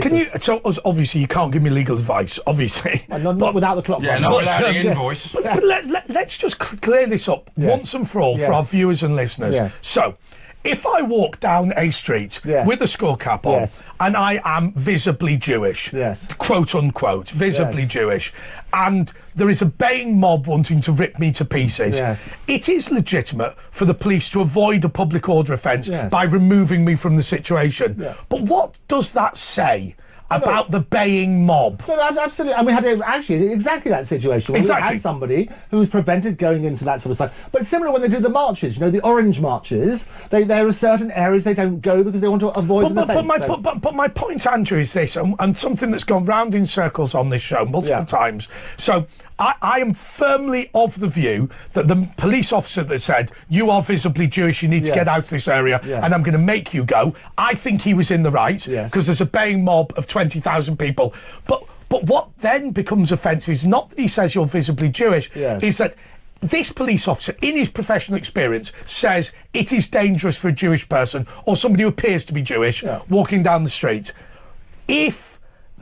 Can you? So obviously you can't give me legal advice. Obviously, not without the clock. Yeah, not without the invoice. But let's just clear this up once and for all for our viewers and listeners. Yes. So, if I walk down a street with a skull cap on and I am visibly Jewish, quote unquote, visibly Jewish, and there is a baying mob wanting to rip me to pieces, it is legitimate for the police to avoid a public order offence by removing me from the situation. But what does that say about the baying mob? No, absolutely. And we had actually exactly that situation where we had somebody who was prevented going into that sort of stuff. But it's similar when they do the marches, you know, the orange marches. There are certain areas they don't go because they want to avoid an offence. But my point, Andrew, is this, and something that's gone round in circles on this show multiple times. So I am firmly of the view that the police officer that said, you are visibly Jewish, you need to get out of this area, and I'm going to make you go, I think he was in the right, because there's a baying mob of 20,000 people. But what then becomes offensive is not that he says you're visibly Jewish, is that this police officer, in his professional experience, says it is dangerous for a Jewish person or somebody who appears to be Jewish walking down the street. If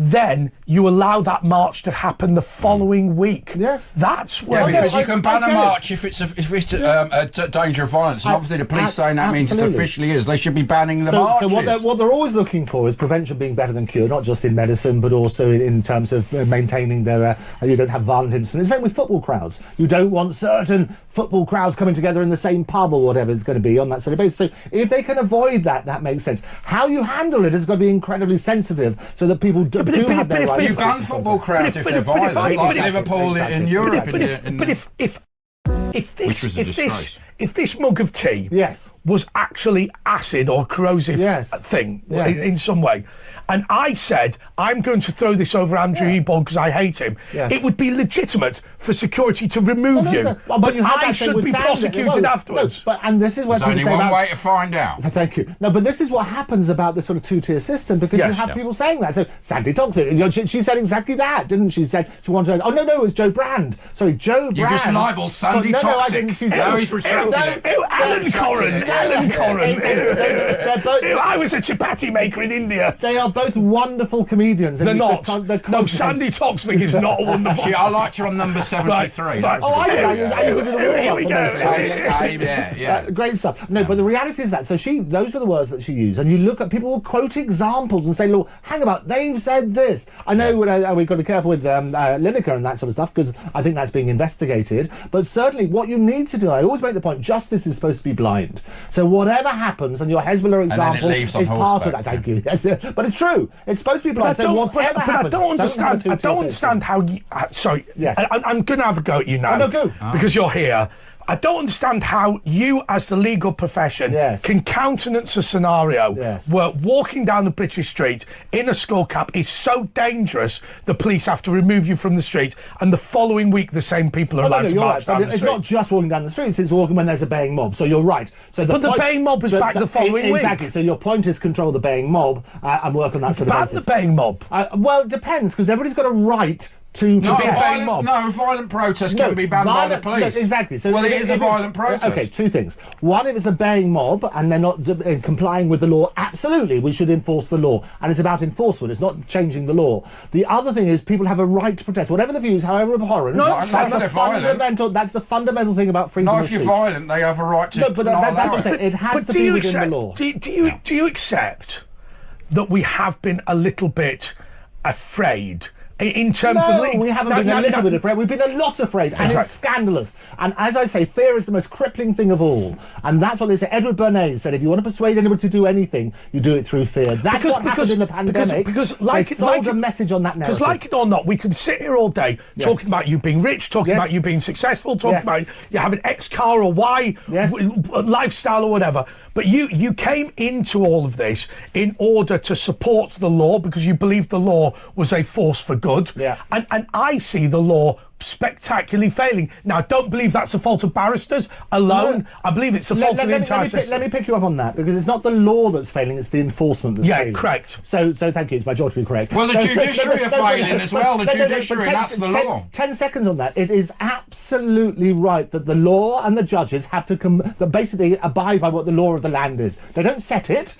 then you allow that march to happen the following week. That's where... because you can ban a march if it's a danger of violence, and obviously the police saying that means it officially is. They should be banning the marches. So what they're always looking for is prevention being better than cure, not just in medicine, but also in terms of maintaining their... you don't have violent incidents. Same with football crowds. You don't want certain football crowds coming together in the same pub or whatever it's going to be on that sort of basis. So if they can avoid that, that makes sense. How you handle it is going to be incribly sensitive so that people do have their rights. You ban football crowds if they're violent, like Liverpool in Europe. If this mug of tea was actually acid or corrosive thing in some way, and I said, I'm going to throw this over Andrew Eborn because I hate him, it would be legitimate for security to remove you. But I should be prosecuted afterwards. And this is what there's only one way to find out. Thank you. No, but this is what happens about this sort of two-tier system, because you have people saying that. So Sandy talks it. She said exactly that, didn't she? Said she wanted. Oh no, it was Joe Brand. Sorry, Joe Brand. You just libelled Sandy Toxic. Now he's retracted it. Alan Corran. I was a chapati maker in India. They are both wonderful comedians. They're not. No, Sandy Toxic is not a wonderful. I liked her on number 73. I used to do the warm-up. Here we go. Great stuff. No, but the reality is that. So those were the words that she used. And you look at people will quote examples and say, look, hang about, they've said this. I know we've got to be careful with Lineker and that sort of stuff, because I think that's being investigated. But certainly what you need to do, I always make the point, justice is supposed to be blind. So whatever happens, and your Hezbollah example is part of that. Thank you. Yes, but it's true. It's supposed to be blind. So whatever happens, I don't understand how you... sorry. Yes. I'm going to have a go at you now. No, go. Because you're here. I don't understand how you, as the legal profession, can countenance a scenario where walking down a British street in a skull cap is so dangerous the police have to remove you from the street, and the following week the same people are allowed to march down the street. It's not just walking down the streets, it's walking when there's a baying mob. So you're right. So the baying mob was back the following week. Exactly. So your point is control the baying mob and work on that sort of basis. Ban the baying mob? Well, it depends, because everybody's got a right to be a baying mob. No, violent protest can be banned by the police. Exactly. So well, it is a violent protest. Okay, two things. One, if it's a baying mob and they're not complying with the law, absolutely, we should enforce the law. And it's about enforcement, it's not changing the law. The other thing is people have a right to protest, whatever the views, however abhorrent. That's the fundamental thing about freedom of speech. If you're violent, they have a right to... No, but that's what I'm saying. It has to be within the law. Do you accept that we have been a little bit afraid in terms of... we haven't been a little bit afraid. We've been a lot afraid, and it's scandalous. And as I say, fear is the most crippling thing of all. And that's what they say. Edward Bernays said, if you want to persuade anybody to do anything, you do it through fear. That's what happened in the pandemic. Because they sold a message on that narrative. Because like it or not, we can sit here all day talking about you being rich, talking about you being successful, talking about you having X car or Y lifestyle or whatever. But you came into all of this in order to support the law, because you believed the law was a force for good. And I see the law spectacularly failing. Now, I don't believe that's the fault of barristers alone. I believe it's the fault of the entire system. Let me pick you up on that, because it's not the law that's failing, it's the enforcement that's failing. Yeah, correct. So thank you, it's my job to be correct. Well, the judiciary are failing as well. The judiciary, that's the law. 10 seconds on that. It is absolutely right that the law and the judges have to basically abide by what the law of the land is. They don't set it.